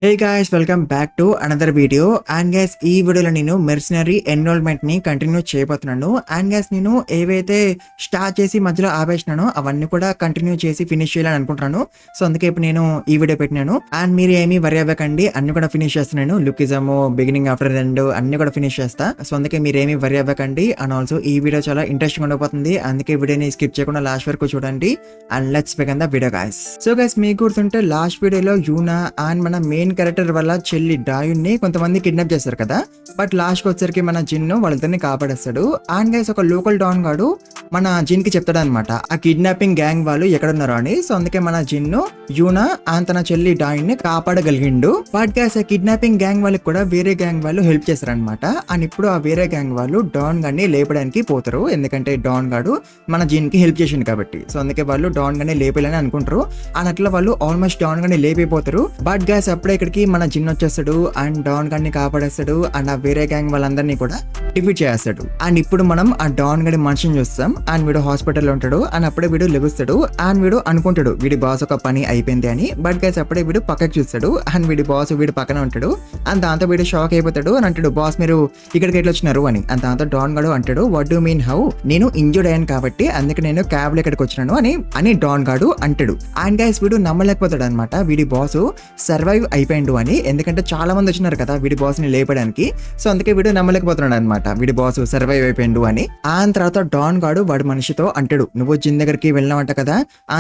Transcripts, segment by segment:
Hey guys, welcome back to another video. And guys, ఈ వీడియోలో నేను మెర్సనరీ ఎన్రోల్మెంట్ ని కంటిన్యూ చేయబోతున్నాను. అండ్ గైస్, నేను ఏవైతే స్టార్ట్ చేసి మధ్యలో ఆపేసినానో అవన్నీ కూడా కంటిన్యూ చేసి ఫినిష్ చేయాలని అనుకుంటున్నాను. సో అందుకే ఇప్పుడు నేను ఈ వీడియో పెట్టినాను. అండ్ మీరు ఏమీ వరి అవ్వకండి, అన్ని కూడా ఫినిష్ చేస్తున్నాను. లుకిజము, బిగినింగ్ ఆఫ్టర్ ఎండ్ అన్ని కూడా ఫినిష్ చేస్తా. సో అందుకే మీరు ఏమీ వరి అవ్వకండి. అండ్ ఆల్సో ఈ వీడియో చాలా ఇంట్రెస్టింగ్ ఉండబోతుంది. అందుకే వీడియోని స్కిప్ చేయకుండా లాస్ట్ వరకు చూడండి. And let's begin the video guys. So guys, మీకు గుర్తుంటే లాస్ట్ వీడియోలో యూనా అండ్ మన మెయిన్ క్యారెక్టర్ వల్ల చెల్లి డాయున్ ని కొంతమంది కిడ్నాప్ చేస్తారు కదా. బట్ లాస్ట్ కి వచ్చరికి మన జిన్ను వాళ్ళిద్దరిని కాపాడేస్తాడు. అండ్ గైస్, ఒక లోకల్ డాన్ గాడు మన జిన్ కి చెప్తాడు అనమాట ఆ కిడ్నాపింగ్ గ్యాంగ్ వాళ్ళు ఎక్కడున్నారు అని. సో అందుకే మన జిన్ను యూనా అండ్ తన చెల్లి డాయున్ ని కాపాడగలిగిండు. బట్ గైస్, ఆ కిడ్నాపింగ్ గ్యాంగ్ వాళ్ళకి కూడా వేరే గ్యాంగ్ వాళ్ళు హెల్ప్ చేస్తారనమాట. అండ్ ఇప్పుడు ఆ వేరే గ్యాంగ్ వాళ్ళు డాన్ గాడిని లేపడానికి పోతారు, ఎందుకంటే డాన్ గాడు మన జిన్ కి హెల్ప్ చేసిండు కాబట్టి. సో అందుకే వాళ్ళు డాన్ గాడిని లేపేయాలని అనుకుంటారు. అండ్ అట్లా వాళ్ళు ఆల్మోస్ట్ డాన్ గాడిని లేపైపోతారు. బట్ గైస్, అప్పుడే ఇక్కడికి మన జిన్ వచ్చేస్తాడు అండ్ డాన్ గాడిని కాపాడేస్తాడు. అండ్ ఆ వేరే గ్యాంగ్ వాళ్ళందరినీ కూడా డిఫీట్ చేస్తాడు. అండ్ ఇప్పుడు మనం ఆ డాన్ గడి మనిషిని చూస్తాం. అండ్ వీడు హాస్పిటల్లో ఉంటాడు. అండ్ అప్పుడే వీడు లెగుస్తాడు. అండ్ వీడు అనుకుంటాడు వీడి బాస్ ఒక పని అయిపోయింది అని. బట్ గైస్, అప్పుడే వీడు పక్కకి చూస్తాడు. అండ్ వీడి బాస్ వీడి పక్కన ఉంటాడు. అండ్ దాంతో వీడు షాక్ అయిపోతాడు. అని అంటాడు, బాస్ మీరు ఇక్కడికి ఎట్లా వచ్చినారు అని. అండ్ దాంతో డాన్ గాడు అంటాడు, వాట్ డూ మీన్ హౌ? నేను ఇంజూర్డ్ అయ్యాను కాబట్టి అందుకే నేను క్యాబ్ లో ఇక్కడికి వచ్చినాను అని డాన్ గాడు అంటాడు. అండ్ గైస్, వీడు నమ్మలేకపోతాడు అనమాట వీడి బాస్ సర్వైవ్ అయిపోయిండు అని. ఎందుకంటే చాలా మంది వచ్చినారు కదా వీడి బాస్ ని లేపడానికి. సో అందుకే వీడు నమ్మలేకపోతున్నాడు అనమాట వీడి బాస్ సర్వైవ్ అయిపోయిండు అని. ఆ తర్వాత డాన్ గాడు వాడి మనిషితో అంటాడు, నువ్వు జిన్ దగ్గరికి వెళ్ళినావంట కదా,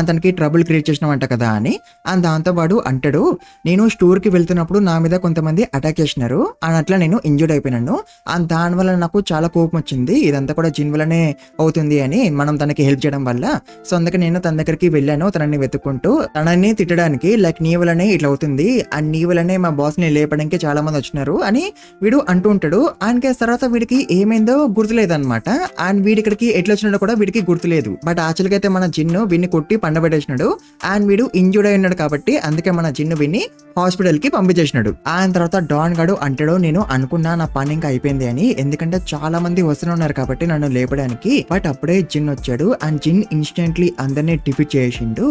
తనకి ట్రబుల్ క్రియేట్ చేసినావంట కదా అని. అండ్ దాంతో వాడు అంటాడు, నేను స్టోర్ కి వెళ్తున్నప్పుడు నా మీద కొంతమంది అటాక్ చేసినారు అని అట్లా నేను ఇంజూర్డ్ అయిపోయినాను. అండ్ దాని వల్ల నాకు చాలా కోపం వచ్చింది. ఇదంతా కూడా జిన్ వల్లనే అవుతుంది అని, మనం తనకి హెల్ప్ చేయడం వల్ల. సో అందుకే నేను తన దగ్గరికి వెళ్ళాను తనని వెతుక్కుంటూ, తనని తిట్టడానికి, లైక్ నీ వల్లనే ఇట్లా అవుతుంది అండ్ నీ వల్లనే మా బాస్ ని లేపడానికి చాలా మంది వచ్చినారు అని వీడు అంటూ ఉంటాడు. అండ్ కేసు తర్వాత వీడికి ఏమైందో గుర్తులేదన్నమాట. అండ్ వీడి ఇక్కడికి ఎట్లా వచ్చినాడో కూడా వీడికి గుర్తులేదు. బట్ యాక్చువల్గా అయితే మన జిన్ను వీడిని కొట్టి పండబెట్టేసినాడు. అండ్ వీడు ఇంజూర్డ్ అయి ఉన్నాడు కాబట్టి అందుకే మన జిన్ను వీడిని హాస్పిటల్ కి పంపించేసినాడు. అండ్ తర్వాత డాన్ గాడు అంటాడు, నేను అనుకున్నా నా పని ఇంకా అయిపోయింది అని, ఎందుకంటే చాలా మంది వస్తూనే ఉన్నారు కాబట్టి నన్ను లేపడానికి. బట్ అప్పుడే జిన్ వచ్చాడు. అండ్ జిన్ ఇన్స్టెంట్లీ అందరినీ డిఫీట్ చేసిండు.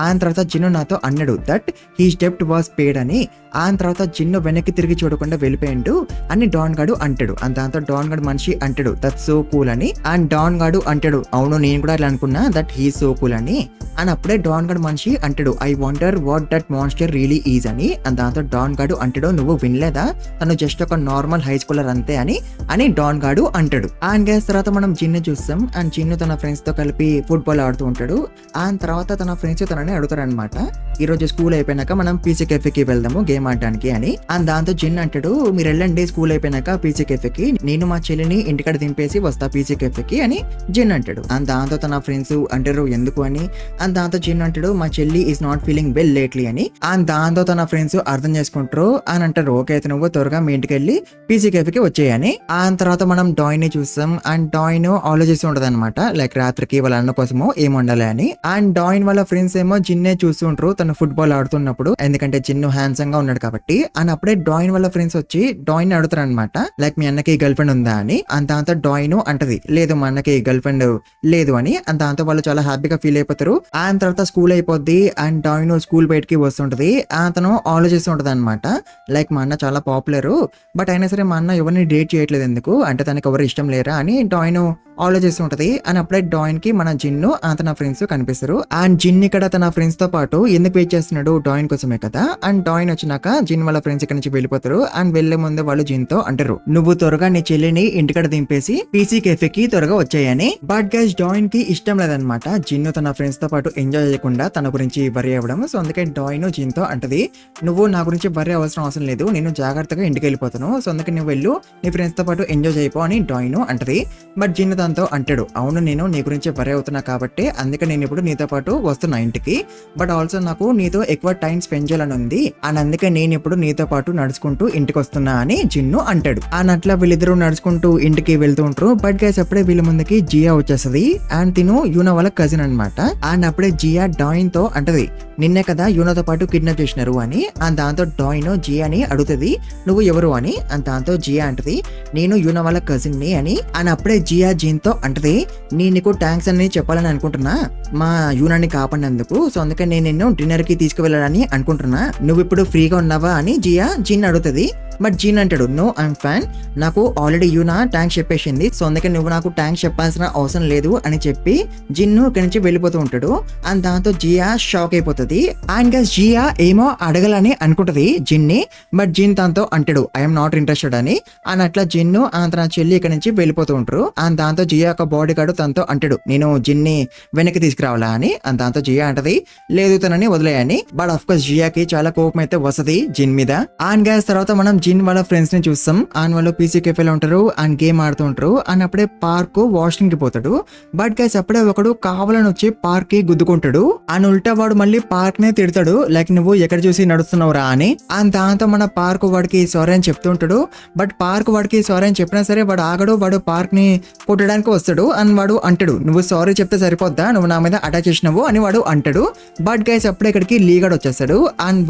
అండ్ తర్వాత జిన్ను నాతో అన్నాడు దట్ హీ డెప్ట్ వాస్ పేడ్ అని. ఆ తర్వాత జిన్ను వెనక్కి తిరిగి చూడకుండా వెళ్ళిపోయిండు అని డాన్ గాడు అంటాడు. అండ్ దాంతో డాన్ గాడు మనిషి అంటాడు దట్ సో కూల్ అని. అండ్ డాన్ గాడు అంటాడు, అవును నేను కూడా ఇలా అనుకున్నా దట్ హీ సో కూల్ అని. అండ్ అప్పుడే డాన్ గాడు మనిషి అంటాడు, I wonder what that monster really is అని. అండ్ దాంతో డాన్ గాడు అంటాడు, నువ్వు వినలేదా, తను జస్ట్ ఒక నార్మల్ హై స్కూలర్ అంతే అని డాన్ గాడు అంటాడు. అండ్ గైస్, తర్వాత మనం జిన్ను చూస్తాం. అండ్ జిన్ను తన ఫ్రెండ్స్ తో కలిపి ఫుట్బాల్ ఆడుతూ ఉంటాడు. అండ్ తర్వాత తన ఫ్రెండ్స్ తనని అడుగుతారు అనమాట, ఈ రోజు స్కూల్ అయిపోయినాక మనం పీసీ కెఫేకి వెళ్దాము గేమ్ ఆడడానికి అని. అండ్ దాంతో జిన్ అంటాడు, మీరు వెళ్ళండి స్కూల్ అయిపోయినాక పీసీ కెఫేకి, నేను మా చెల్లిని ఇంటికాడ దింపేసి వస్తా పీసీ కెఫేకి అని జిన్ అంటాడు. అండ్ దాంతో తన ఫ్రెండ్స్ అంటారు ఎందుకు అని. అండ్ దాంతో జిన్ అంటాడు, మా చెల్లి is not feeling well lately అని. అండ్ దాంతో తన ఫ్రెండ్స్ అర్థం చేసుకుంటారు. అని అంటారు, ఓకే అయితే నువ్వు త్వరగా మీ ఇంటికి వెళ్ళి పీసీ కెఫేకి వచ్చేయని. ఆ తర్వాత మనం డాయ్ ని చూస్తాం. అండ్ డాయ్ ను ఆలోచిస్తూ ఉంటది అనమాట, లైక్ రాత్రికి వాళ్ళ అన్న కోసమో ఏం ఉండాలి అని. అండ్ డాయిన్ వాళ్ళ ఫ్రెండ్స్ ఏమో జిన్నే చూస్తుంటారు తను ఫుట్బాల్ ఆడుతున్నప్పుడు, ఎందుకంటే జిన్ను హ్యాండ్సమ్ గా ఉన్నాడు కాబట్టి. అండ్ అప్పుడే డాయిన్ వాళ్ళ ఫ్రెండ్స్ వచ్చి డాయిన్ అడుగుతారు అనమాట, లైక్ మీ అన్నకి గర్ల్ ఫ్రెండ్ ఉందా అని. అండ్ దాంతో డాయిన్ అంటది, లేదు మా అన్నకి గర్ల్ ఫ్రెండ్ లేదు అని. అండ్ దాంతో వాళ్ళు చాలా హ్యాపీగా ఫీల్ అయిపోతారు. అండ్ తర్వాత స్కూల్ అయిపోద్ది. అండ్ డాయిన్ స్కూల్ బయటకి వస్తుంటది. అతను ఆలోచిస్తూ ఉంటది అనమాట, లైక్ మా అన్న చాలా పాపులర్, బట్ అయినా సరే మా అన్న ఎవరిని డేట్ చేయట్లేదు ఎందుకు, అంటే తనకి ఎవరు ఇష్టం లేరా అని డాయిన్ ఆలోచిస్తూ ఉంటది. అని అప్పుడే డాయిన్ కి మన జిన్ను తన ఫ్రెండ్స్ కనిపిస్తారు. అండ్ జిన్ ఇక్కడ తన ఫ్రెండ్స్ తో పాటు ఎందుకు వెయిట్ చేస్తున్నాడు, డాయిన్ కోసమే కదా. అండ్ డాయిన్ వచ్చినాక జిన్ వాళ్ళ ఫ్రెండ్స్ ఇక్కడ నుంచి వెళ్ళిపోతారు. అండ్ వెళ్లే ముందు వాళ్ళు జిన్ తో అంటారు, నువ్వు త్వరగా నీ చెల్లిని ఇంటికడ దింపేసి పీసీ కెఫేకి త్వరగా వచ్చాయని. బట్ గైస్, డాయిన్ కి ఇష్టం లేదనమాట జిన్ను తన ఫ్రెండ్స్ తో పాటు ఎంజాయ్ చేయకుండా తన గురించి వరి అవ్వడం. సో అందుకే డాయిన్ జిన్ తో అంటది, నువ్వు నా గురించి వరి అవసరం లేదు, నేను జాగ్రత్తగా ఇంటికి వెళ్ళిపోతాను. సో అందుకే నువ్వు వెళ్ళు నీ ఫ్రెండ్స్ తో పాటు ఎంజాయ్ చేయపో అని డాయిన్ అంటది. బట్ జిన్ దాంతో అంటాడు, అవును నేను నీ గురించి వరి అవుతున్నా కాబట్టి అందుకే నేను ఇప్పుడు నీతో పాటు వస్తున్నా ఇంటికి. బట్ ఆల్సో నాకు నీతో ఎక్కువ టైం స్పెండ్ చేయాలని ఉంది. అండ్ అందుకే నేను ఇప్పుడు నీతో పాటు నడుచుకుంటూ ఇంటికి వస్తున్నా అని జిన్ను అంటాడు. అండ్ అట్లా వీళ్ళిద్దరూ నడుచుకుంటూ ఇంటికి వెళ్తూ ఉంటారు. బట్ గైస్, అప్పుడే వీళ్ళ ముందుకి జియా వచ్చేస్తుంది. అండ్ తిను యూనా వాళ్ళ కజిన్ అనమాట. అండ్ అప్పుడే జియా డాయిన్ తో అంటది, నిన్నే కదా యూనోతో పాటు కిడ్నాప్ చేసినారు అని. అండ్ దాంతో డాయిన్ జియాని అడుగుతుంది నువ్వు ఎవరు అని. అండ్ దాంతో జియా అంటది నేను యూనో వాళ్ళ కజిన్ ని అని. అండ్ అప్పుడే జియా జీన్ తో అంటది నేను నీకు థ్యాంక్స్ అని చెప్పాలని అనుకుంటున్నా మా యూనాని కాపాడినందుకు. సో అందుకని నేను నిన్ను డిన్నర్ కి తీసుకువెళ్ళాలని అనుకుంటున్నా, నువ్వు ఇప్పుడు ఫ్రీగా ఉన్నావా అని జియా జీన్ అడుగుతుంది. బట్ జీన్ అంటాడు నో ఐఎమ్ ఫ్యాన్, నాకు ఆల్రెడీ యూనా థ్యాంక్స్ చెప్పేసింది, సో అందుకని నువ్వు నాకు థ్యాంక్స్ చెప్పాల్సిన అవసరం లేదు అని చెప్పి జిన్ను ఇక్కడి నుంచి వెళ్ళిపోతూ ఉంటాడు. అండ్ దాంతో జియా షాక్ అయిపోతుంది. అండ్ గైస్ జియా ఏమో అడగాలని అనుకుంటది జిన్ని, బట్ జిన్ తనతో అంటాడు ఐఎమ్ నాట్ ఇంట్రెస్టెడ్ అని. అండ్ అట్లా జిన్ను తన చెల్లి ఇక్కడ నుంచి వెళ్ళిపోతూ ఉంటారు. అండ్ దాంతో జియా యొక్క బాడీ గార్డు తనతో అంటాడు నేను జిన్ని వెనక్కి తీసుకురావాలా అని. అండ్ దాంతో జియా అంటది లేదు తనని వదిలేయని. బట్ ఆఫ్ కోర్స్ జియాకి చాలా కోపం అయితే వస్తుంది జిన్ మీద. అండ్ గైస్ తర్వాత మనం జిన్ వాళ్ళ ఫ్రెండ్స్ ని చూస్తాం. అండ్ వాళ్ళు పీసీ కెఫేలో ఉంటారు అండ్ గేమ్ ఆడుతూ ఉంటారు. అండ్ అప్పుడే పార్క్ వాష్రూమ్ కి పోతాడు. బట్ గైస్ అప్పుడే ఒకడు కావాలని వచ్చి పార్క్ కి గుద్దుకుంటాడు. అండ్ ఉల్టా వాడు మళ్ళీ పార్క్ నే తిడతాడు లైక్ నువ్వు ఎక్కడ చూసి నడుస్తున్నావురా అని. అండ్ దాంతో మన పార్క్ వాడికి సారీ అని చెప్తూ ఉంటాడు. బట్ పార్క్ వాడికి సారీ అని చెప్పినా సరే వాడు ఆగడు, వాడు పార్క్ ని కొట్టడానికి వస్తాడు. అండ్ వాడు అంటాడు నువ్వు సారీ చెప్తే సరిపోద్దా, నువ్వు నా మీద అటాక్ చేసినావు అని వాడు అంటాడు. బట్ గైస్ అప్పుడే ఇక్కడికి లీగడ్ వచ్చేస్తాడు. అండ్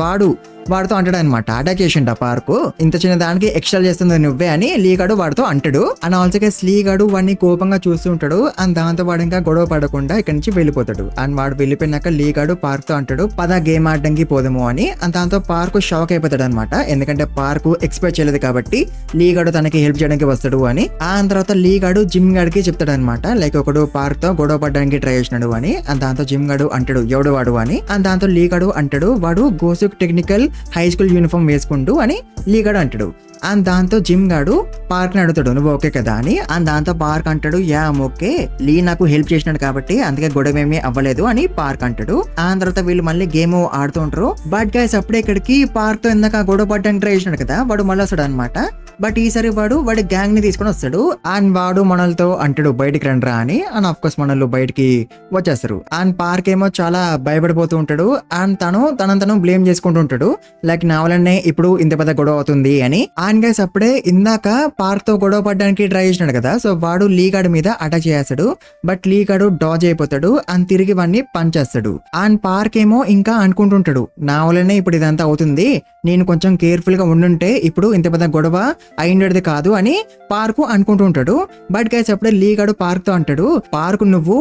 వాడితో అంటాడు అనమాట అటాక్ చేసిండు ఆ పార్క్, ఇంత చిన్న దానికి ఎక్స్ట్రా చేస్తుంది నువ్వే అని లీగాడు వాడితో అంటాడు. అండ్ ఆల్సో గైస్ లీగాడు వాడిని కోపంగా చూస్తూ ఉంటాడు. అండ్ దాంతో వాడు ఇంకా గొడవ పడకుండా ఇక్కడి నుంచి వెళ్ళిపోతాడు. అండ్ వాడు వెళ్ళిపోయినాక లీగాడు పార్క్ తో అంటాడు పద గేమ్ ఆడడానికి పోదాము అని. అండ్ దాంతో పార్క్ షాక్ అయిపోతాడు అనమాట, ఎందుకంటే పార్క్ ఎక్స్పెక్ట్ చేయలేదు కాబట్టి లీగాడు తనకి హెల్ప్ చేయడానికి వస్తాడు అని. ఆ తర్వాత లీగాడు జిమ్ గాడికి చెప్తాడు అనమాట లైక్ ఒకడు పార్క్ తో గొడవ పడడానికి ట్రై చేసినాడు అని. అండ్ దాంతో జిమ్ గాడు అంటాడు ఎవడు వాడు అని. అండ్ దాంతో లీగాడు అంటాడు వాడు గోసుక్ టెక్నికల్ హై స్కూల్ యూనిఫామ్ వేసుకుంటూ అని లీగాడు అంటాడు. అండ్ దాంతో జిమ్ గాడు పార్క్ ని అడుగుతాడు నువ్వు ఓకే కదా అని. అండ్ దాంతో పార్క్ అంటాడు యా ఓకే, లీ నాకు హెల్ప్ చేసినాడు కాబట్టి అందుకే గొడవ ఏమీ అవ్వలేదు అని పార్క్ అంటాడు. ఆ తర్వాత వీళ్ళు మళ్ళీ గేమ్ ఆడుతూ ఉంటారు. బట్ గైస్ అప్పుడే ఇక్కడికి పార్క్ తో ఇందాక గొడవ పడడానికి ట్రై చేసినాడు కదా వాడు మళ్ళీ వస్తాడు అనమాట. బట్ ఈసారి వాడి గ్యాంగ్ ని తీసుకొని వస్తాడు. అండ్ వాడు మనలతో అంటాడు బయటికి రండిరా అని. అండ్ ఆఫ్ కోర్స్ మనల్ని బయటికి వచ్చేస్తారు. అండ్ పార్క్ ఏమో చాలా భయపడిపోతూ ఉంటాడు. అండ్ తను బ్లేమ్ చేసుకుంటూ ఉంటాడు లైక్ నా వల్లనే ఇప్పుడు ఇంత పెద్ద గొడవ అవుతుంది అని. అండ్ గైస్ అప్పుడే ఇందాక పార్క్ తో గొడవ పడడానికి ట్రై చేసినాడు కదా, సో వాడు లీగాడ్ మీద అటాక్ చేస్తాడు. బట్ లీగాడు డాజ్ అయిపోతాడు అండ్ తిరిగి వాడిని పంచ్ చేస్తాడు. అండ్ పార్క్ ఏమో ఇంకా అనుకుంటుంటాడు నా వల్లనే ఇప్పుడు ఇదంతా అవుతుంది, నేను కొంచెం కేర్ఫుల్ గా ఉండుంటే ఇప్పుడు ఇంత పెద్ద గొడవ అయిండేది కాదు అని పార్క్ అనుకుంటూ ఉంటాడు. బట్ గైస్ అప్పుడే లీగాడు పార్క్ తో అంటాడు పార్క్ నువ్వు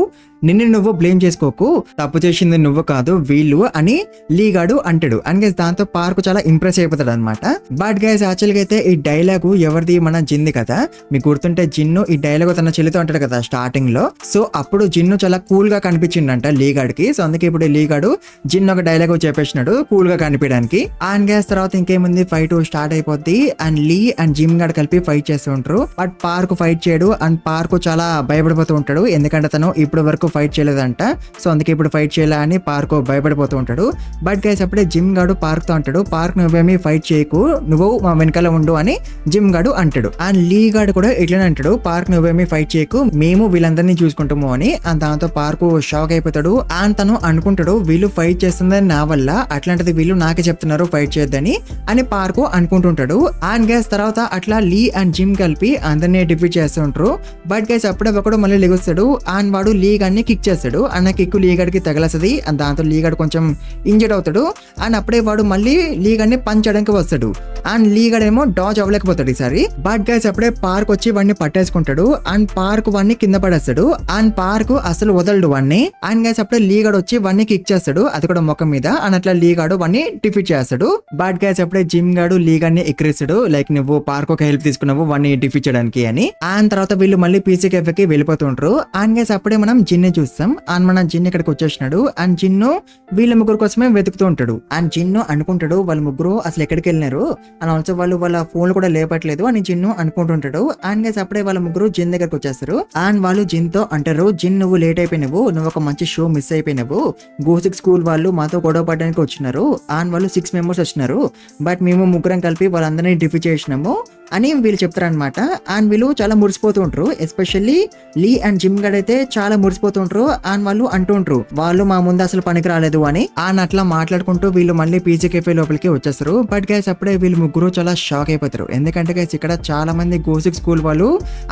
బ్లేమ్ చేసుకోకు, తప్పు చేసింది నువ్వు కాదు వీళ్ళు అని లీగాడు అంటాడు. అండ్ గైస్ దాంతో పార్క్ చాలా ఇంప్రెస్ అయిపోతాడు అనమాట. బట్ గైస్ యాక్చువల్ గా అయితే ఈ డైలాగు ఎవరిది మన జిన్ది కదా, మీకు గుర్తుంటే జిన్ను ఈ డైలాగ్ తన చెల్లితో అంటాడు కదా స్టార్టింగ్ లో. సో అప్పుడు జిన్ను చాలా కూల్ గా కనిపించిందంట లీగాడికి. సో అందుకే ఇప్పుడు లీగాడు జిన్ ఒక డైలాగ్ చెప్పేసినాడు కూల్ గా కనిపించడానికి. అండ్ గైస్ తర్వాత ఇంకేముంది ఫైట్ స్టార్ట్ అయిపోద్ది. అండ్ లీ అండ్ జిమ్ గాడు కలిపి ఫైట్ చేస్తూ ఉంటారు. బట్ పార్క్ ఫైట్ చేయడు. అండ్ పార్క్ చాలా భయపడిపోతూ ఉంటాడు ఎందుకంటే తను ఇప్పటి వరకు ఫైట్ చేయలేదంట. సో అందుకే ఇప్పుడు ఫైట్ చేయాలా అని పార్క్ భయపడిపోతూ ఉంటాడు. బట్ గైస్ అప్పుడే జిమ్ గాడు పార్క్ తో అంటాడు పార్క్ నువ్వేమీ ఫైట్ చేయకు, నువ్వు మా వెనకాల ఉండు అని జిమ్ గాడు అంటాడు. అండ్ లీ గాడు కూడా ఇట్లనే అంటాడు పార్క్ నువ్వేమీ ఫైట్ చేయకు, మేము వీళ్ళందరినీ చూసుకుంటాము అని. అండ్ దాంతో పార్క్ షాక్ అయిపోతాడు. అండ్ తను అనుకుంటాడు వీళ్ళు ఫైట్ చేస్తుందని నా వల్ల, అట్లాంటిది వీళ్ళు నాకే చెప్తున్నారు ఫైట్ చేయొద్దని అని పార్క్ అనుకుంటుంటాడు. అండ్ గైస్ తర్వాత అట్లా లీ అండ్ జిమ్ కలిపి అందరినీ డిఫీట్ చేస్తూ ఉంటారు. బట్ గైస్ అప్పుడే ఒకడు మళ్ళీ లెగుస్తాడు. అండ్ వాడు లీ గాడిని కిక్ చేస్తాడు. అన్న కిక్ లీగడ్కి తగలస్తుంది. అండ్ దాంతో లీగడ్ కొంచెం ఇంజర్డ్ అవుతాడు. అండ్ అప్పుడే వాడు మళ్ళీ లీగడ్ని పంచ్ చేయడానికి వస్తాడు. అండ్ లీగడ్ ఏమో డాజ్ అవ్వలేకపోతాడు ఈసారి. బట్ గైస్ అప్పుడే పార్క్ వచ్చి వాడిని పట్టేసుకుంటాడు. అండ్ పార్క్ వాడిని కింద పడేస్తాడు. అండ్ పార్క్ అసలు వదలడు వాడిని. అండ్ గైస్ అప్పుడే లీగడ్ వచ్చి వాడిని కిక్ చేస్తాడు, అది కూడా ముఖం మీద. అండ్ అట్లా లీగాడు వాడిని డిఫీట్ చేస్తాడు. బట్ గైస్ అప్పుడే జిమ్ గాడు లీగడ్ని ఎక్కిరిస్తాడు లైక్ నువ్వు పార్క్ ఒక హెల్ప్ తీసుకున్నావు వాడిని డిఫీట్ చేయడానికి అని. అండ్ తర్వాత వీళ్ళు మళ్ళీ పీసీ కెఫేకి వెళ్ళిపోతుంటారు. అండ్ గైస్ అప్పుడే మనం జిన్ని చూస్తాం. అండ్ మన జిన్ ఇక్కడికి వచ్చేసినాడు. అండ్ జిన్ను వీళ్ళ ముగ్గురు కోసమే వెతుకుతూ ఉంటాడు. అండ్ జిన్ను అనుకుంటాడు వాళ్ళ ముగ్గురు అసలు ఎక్కడికి వెళ్ళినారు, అండ్ ఆల్సో వాళ్ళ ఫోన్లు కూడా లేపట్లేదు అని జిన్ను అనుకుంటుంటాడు. అండ్ గైస్ అప్పుడే వాళ్ళ ముగ్గురు జిన్ దగ్గరకు వచ్చేస్తారు. అండ్ వాళ్ళు జిన్ తో అంటారు జిన్ నువ్వు లేట్ అయిపోయినావు, నువ్వు ఒక మంచి షో మిస్ అయిపోయినావు, గోసిక్ స్కూల్ వాళ్ళు మాతో గొడవ పడడానికి వచ్చినారు. అండ్ వాళ్ళు 6 మెంబర్స్ వచ్చినారు. బట్ మేము ముగ్గురం కలిపి వాళ్ళందరినీ డిఫీట్ చేసినాము, అని వీళ్ళు చెప్తారనమాట. అండ్ వీళ్ళు చాలా మురిసిపోతూ ఉంటారు. ఎస్పెషల్లీ లీ అండ్ జిమ్ గడ్ అయితే చాలా మురిసిపోతూ ఉంటారు. అండ్ వాళ్ళు అంటూ ఉంటారు వాళ్ళు మా ముందు అసలు పనికి రాలేదు అని. అండ్ అట్లా మాట్లాడుకుంటూ వీళ్ళు మళ్ళీ పీజీ కెఫే లోపలికి వచ్చేస్తారు. బట్ గైస్ అప్పుడే వీళ్ళు ముగ్గురు చాలా షాక్ అయిపోతారు. ఎందుకంటే గైస్ ఇక్కడ చాలా మంది గోసిక్ స్కూల్ వాళ్ళు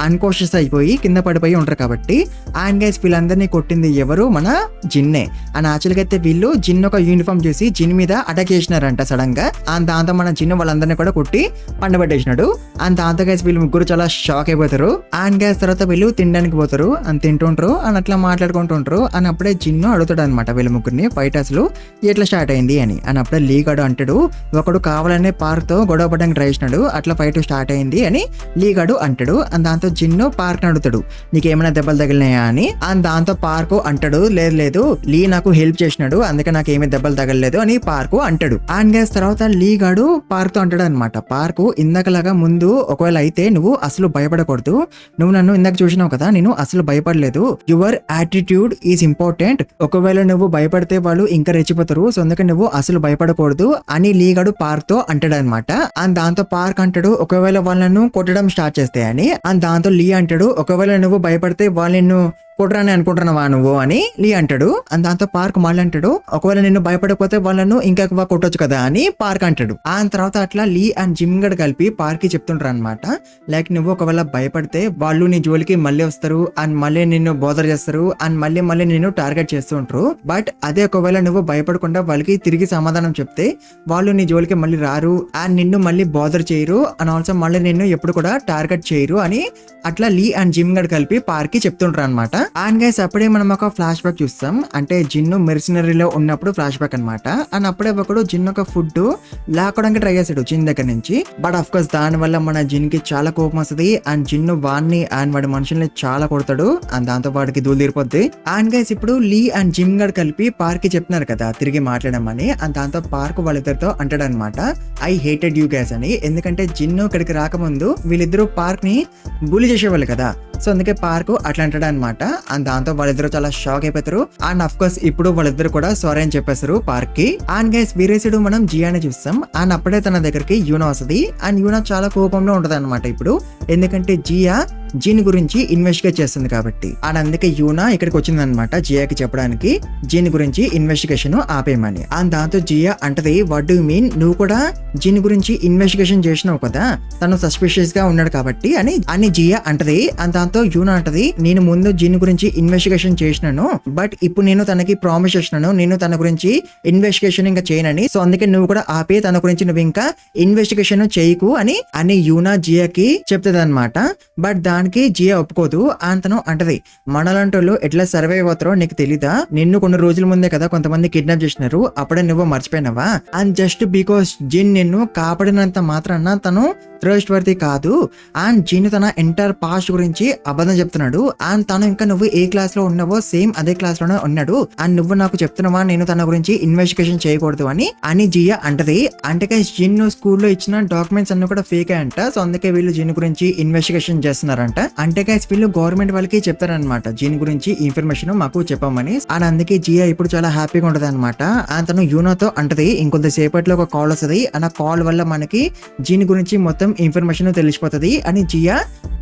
అన్కాన్షియస్ అయిపోయి కింద పడిపోయి ఉంటారు కాబట్టి. అండ్ గైస్ వీళ్ళందరినీ కొట్టింది ఎవరు? మన జిన్నే. అండ్ యాక్చువల్గా అయితే వీళ్ళు జిన్ ఒక యూనిఫామ్ చేసి జిన్ మీద అటాక్ చేసినారంట సడన్ గా. అండ్ దాంతో మన జిన్ వాళ్ళందరినీ కూడా కొట్టి పండబెట్టేసినాడు. అండ్ దాంతో గైస్ వీళ్ళు ముగ్గురు చాలా షాక్ అయిపోతారు. అండ్ గైస్ తర్వాత వీళ్ళు తినడానికి పోతారు అని తింటుంటారు అని అట్లా మాట్లాడుకుంటుంటారు. అని అప్పుడే జిన్ను అడుగుతాడు అనమాట వీళ్ళ ముగ్గురిని ఫైట్ అసలు ఎట్లా స్టార్ట్ అయింది అని. అని అప్పుడే లీ గడు అంటాడు ఒకడు కావాలనే పార్క్ తో గొడవ పడడానికి ట్రై చేసినాడు, అట్లా ఫైట్ స్టార్ట్ అయింది అని లీ గడు అంటాడు. అండ్ దాంతో జిన్ను పార్క్ అడుగుతాడు నీకేమైనా దెబ్బలు తగిలినాయా అని. అండ్ దాంతో పార్కు అంటాడు లేదు లేదు లీ నాకు హెల్ప్ చేసినాడు అందుకే నాకు ఏమీ దెబ్బలు తగలలేదు అని పార్కు అంటాడు. అండ్ గైస్ తర్వాత లీ గడు పార్క్ తో అంటాడు అనమాట పార్కు ఇందాకలాగా ముందు ఒకవేళ అయితే నువ్వు అసలు భయపడకూడదు, నువ్వు నన్ను ఇందాక చూసినావు కదా నేను అసలు భయపడలేదు, యువర్ యాటిట్యూడ్ ఈజ్ ఇంపార్టెంట్, ఒకవేళ నువ్వు భయపడితే వాళ్ళు ఇంకా రెచ్చిపోతారు సో అందుకే నువ్వు అసలు భయపడకూడదు అని లీగడు పార్క్ తో అంటాడు అనమాట. అండ్ దాంతో పార్క్ అంటాడు ఒకవేళ వాళ్ళను కొట్టడం స్టార్ట్ చేస్తే అని. అండ్ దాంతో లీ అంటాడు ఒకవేళ నువ్వు భయపడితే వాళ్ళను కొట్టరాని అనుకుంటున్నావా నువ్వు అని లీ అంటాడు. అండ్ దాంతో పార్క్ మళ్ళీ అంటాడు ఒకవేళ నిన్ను భయపడకపోతే వాళ్ళను ఇంకా ఎక్కువ కొట్టొచ్చు కదా అని పార్క్ అంటాడు. ఆ తర్వాత అట్లా లీ అండ్ జిమ్ గడ్ కలిపి పార్క్ కి చెప్తుంటారు అనమాట లైక్ నువ్వు ఒకవేళ భయపడితే వాళ్ళు నీ జోలికి మళ్ళీ వస్తారు అండ్ మళ్ళీ నిన్ను బోదర్ చేస్తారు అండ్ మళ్ళీ నిన్ను టార్గెట్ చేస్తూ ఉంటారు. బట్ అదే ఒకవేళ నువ్వు భయపడకుండా వాళ్ళకి తిరిగి సమాధానం చెప్తే వాళ్ళు నీ జోలికి మళ్ళీ రారు అండ్ నిన్ను మళ్ళీ బోదర్ చేయరు అండ్ ఆల్సో మళ్ళీ నిన్ను ఎప్పుడు కూడా టార్గెట్ చేయరు అని అట్లా లీ అండ్ జిమ్ గడ్ కలిపి పార్క్ కి చెప్తుంటారు అనమాట. అండ్ గైస్ అప్పుడే మనం ఒక ఫ్లాష్ బ్యాక్ చూస్తాం అంటే జిన్ను మెర్సినరీలో ఉన్నప్పుడు ఫ్లాష్ బ్యాక్ అనమాట. అండ్ అప్పుడే ఒకడు జిన్ ఒక ఫుడ్ లాక్కోవడానికి ట్రై చేశాడు జిన్ దగ్గర నుంచి. బట్ అఫ్ కోర్స్ దాని వల్ల మన జిన్ కి చాలా కోపం వస్తుంది అండ్ జిన్ను వాడిని అండ్ వాడి మనుషుల్ని చాలా కొడతాడు అండ్ దాంతో వాడికి దూలు తీరిపోద్ది. అండ్ గైస్ ఇప్పుడు లీ అండ్ జిమ్ గడ్ కలిపి పార్క్ కి చెప్తున్నారు కదా తిరిగి మాట్లాడమని. అండ్ దాంతో పార్క్ వాళ్ళిద్దరితో అంటాడు అనమాట ఐ హేటెడ్ యూ గైస్ అని. ఎందుకంటే జిన్ను ఇక్కడికి రాకముందు వీళ్ళిద్దరూ పార్క్ ని బులి చేసేవాళ్ళు కదా సో అందుకే పార్క్ అట్లా అంటాడు అనమాట. అండ్ దాంతో వాళ్ళిద్దరు చాలా షాక్ అయిపోతారు. అండ్ అఫ్ కోర్స్ ఇప్పుడు వాళ్ళిద్దరు కూడా సారీ అని చెప్పేస్తారు పార్క్ కి. అండ్ గైస్ వీరేసుడు మనం జియాని చూస్తాం. అండ్ అప్పుడే తన దగ్గరికి యూనా వస్తుంది. అండ్ యూనా చాలా కోపంలో ఉంటది అనమాట ఇప్పుడు. ఎందుకంటే జియా జిన్ గురించి ఇన్వెస్టిగేట్ చేస్తుంది కాబట్టి. అండ్ అందుకే యూనా ఇక్కడికి వచ్చింది అనమాట జియాకి చెప్పడానికి జిన్ గురించి ఇన్వెస్టిగేషన్ ఆపేయమని. అండ్ దాంతో జియా అంటది వాట్ డూ మీన్ నువ్వు కూడా జిన్ గురించి ఇన్వెస్టిగేషన్ చేసినావు కదా తను సస్పిషియస్ గా ఉన్నాడు కాబట్టి అని జియా అంటది. అండ్ దాంతో యూనా అంటది నేను ముందు జిన్ గురించి ఇన్వెస్టిగేషన్ చేసినాను బట్ ఇప్పుడు నేను తనకి ప్రామిస్ చేసినాను నేను తన గురించి ఇన్వెస్టిగేషన్ ఇంకా చేయనని సో అందుకే నువ్వు కూడా ఆపే తన గురించి నువ్వు ఇంకా ఇన్వెస్టిగేషన్ చేయకు అని యూనా జియాకి చెప్తుంది అనమాట. బట్ దానికి జియా ఒప్పుకోదు. తను అంటది మనలాంటోళ్ళు ఎట్లా సర్వైవ్ అవుతారో నీకు తెలీదా, నిన్ను కొన్ని రోజుల ముందే కదా కొంతమంది కిడ్నాప్ చేసినారు అప్పుడే నువ్వు మర్చిపోయినావా అండ్ జస్ట్ బికాస్ జిన్ నిన్ను కాపాడినంత మాత్రాన తను ట్రస్ట్ వర్తీ కాదు. అండ్ జిన్ తన ఎంటైర్ పాస్ట్ గురించి అబద్ధం చెప్తున్నాడు. అండ్ తను ఇంకా నువ్వు ఏ క్లాస్ లో ఉన్నావో సేమ్ అదే క్లాస్ లోనే ఉన్నాడు అండ్ నువ్వు నాకు చెప్తున్నావా నేను తన గురించి ఇన్వెస్టిగేషన్ చేయకూడదు అని జియా అంటది. అంటే జిన్ స్కూల్లో ఇచ్చిన డాక్యుమెంట్స్ అన్ని కూడా ఫేక్ అంట సో అందుకే వీళ్ళు జిన్ గురించి ఇన్వెస్టిగేషన్ చేస్తున్నారంట. అంటే గైస్ వీళ్ళు గవర్నమెంట్ వాళ్ళకి చెప్తారనమాట జిన్ గురించి ఇన్ఫర్మేషన్ మాకు చెప్పమని. అండ్ అందుకే జియా ఇప్పుడు చాలా హ్యాపీగా ఉంటది అనమాట. తను యూనాతో అంటది ఇంకొంత సేపట్లో ఒక కాల్ వస్తుంది అండ్ ఆ కాల్ వల్ల మనకి జిన్ గురించి మొత్తం ఇన్ఫర్మేషన్ తెలిసిపోతుంది అని జియా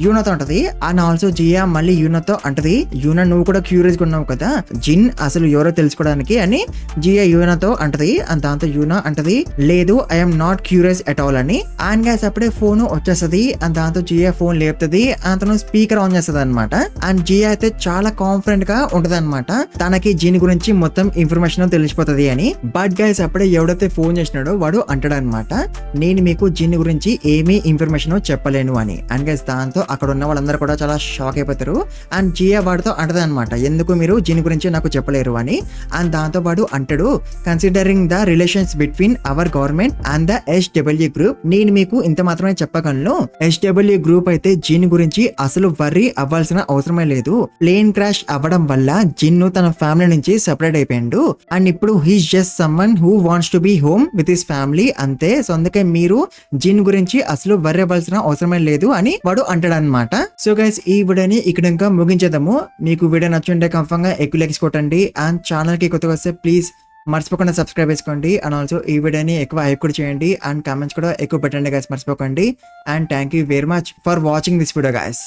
యూనాతో అంటది. అండ్ ఆల్సో జియా మళ్ళీ యూనాతో అంటది యూనా నువ్వు కూడా క్యూరియస్ గా ఉన్నావు కదా జిన్ అసలు ఎవరో తెలుసుకోవడానికి అని జియా యూనాతో అంటది. అండ్ దాంతో యూనా అంటది లేదు I'm not curious at all అని. అండ్ గైస్ అప్పుడే ఫోన్ వచ్చేస్తుంది అండ్ దాంతో జియా ఫోన్ లేపుతుంది తను స్పీకర్ ఆన్ చేస్తుంది అనమాట. అండ్ జియా అయితే చాలా కాన్ఫిడెంట్ గా ఉంటది అనమాట తనకి జిన్ గురించి మొత్తం ఇన్ఫర్మేషన్ తెలిసిపోతుంది అని. బట్ గైస్ అప్పుడే ఎవడైతే ఫోన్ చేసినాడో వాడు అంటాడు అనమాట నేను మీకు జిన్ గురించి ఏమీ ఇన్ఫర్మేషన్ చెప్పలేను అని. అండ్ గైస్ దాంతో అక్కడ ఉన్న వాళ్ళందరూ కూడా చాలా షాక్ అయిపోతారు. అండ్ జియా వాడితో అంటది అనమాట ఎందుకు మీరు జిన్ గురించి నాకు చెప్పలేరు అని. అండ్ దాంతో వాడు అంటాడు considering the relations between our government and the SW group నేను మీకు ఇంత మాత్రమే చెప్పగలను. SW గ్రూప్ అయితే జిన్ గురించి అసలు వర్రీ అవ్వాల్సిన అవసరమే లేదు. ప్లేన్ క్రాష్ అవ్వడం వల్ల జిన్ను తన ఫ్యామిలీ నుంచి సెపరేట్ అయిపోయాడు అండ్ ఇప్పుడు he's just someone who wants to be home with his family అంతే సో అందుకే మీరు జిన్ గురించి అసలు వర్రీ అవ్వాల్సిన అవసరమే లేదు అని వాడు అంటాడు అనమాట. సో గైస్ ఈ వీడియోని ఇక్కడ ఇంకా ముగించేద్దాము. మీకు వీడియో నచ్చుంటే కన్ఫర్మ్ గా ఎక్కువ లైక్స్ కొట్టండి అండ్ ఛానల్ కి కొత్తగా వస్తే ప్లీజ్ మర్చిపోకుండా సబ్స్క్రైబ్ చేసుకోండి. అండ్ ఆల్సో ఈ వీడియోని ఎక్కువ హైప్ కూడా చేయండి అండ్ కామెంట్స్ కూడా ఎక్కువ పెట్టండి గైస్, మర్చిపోకండి. And thank you very much for watching this video guys.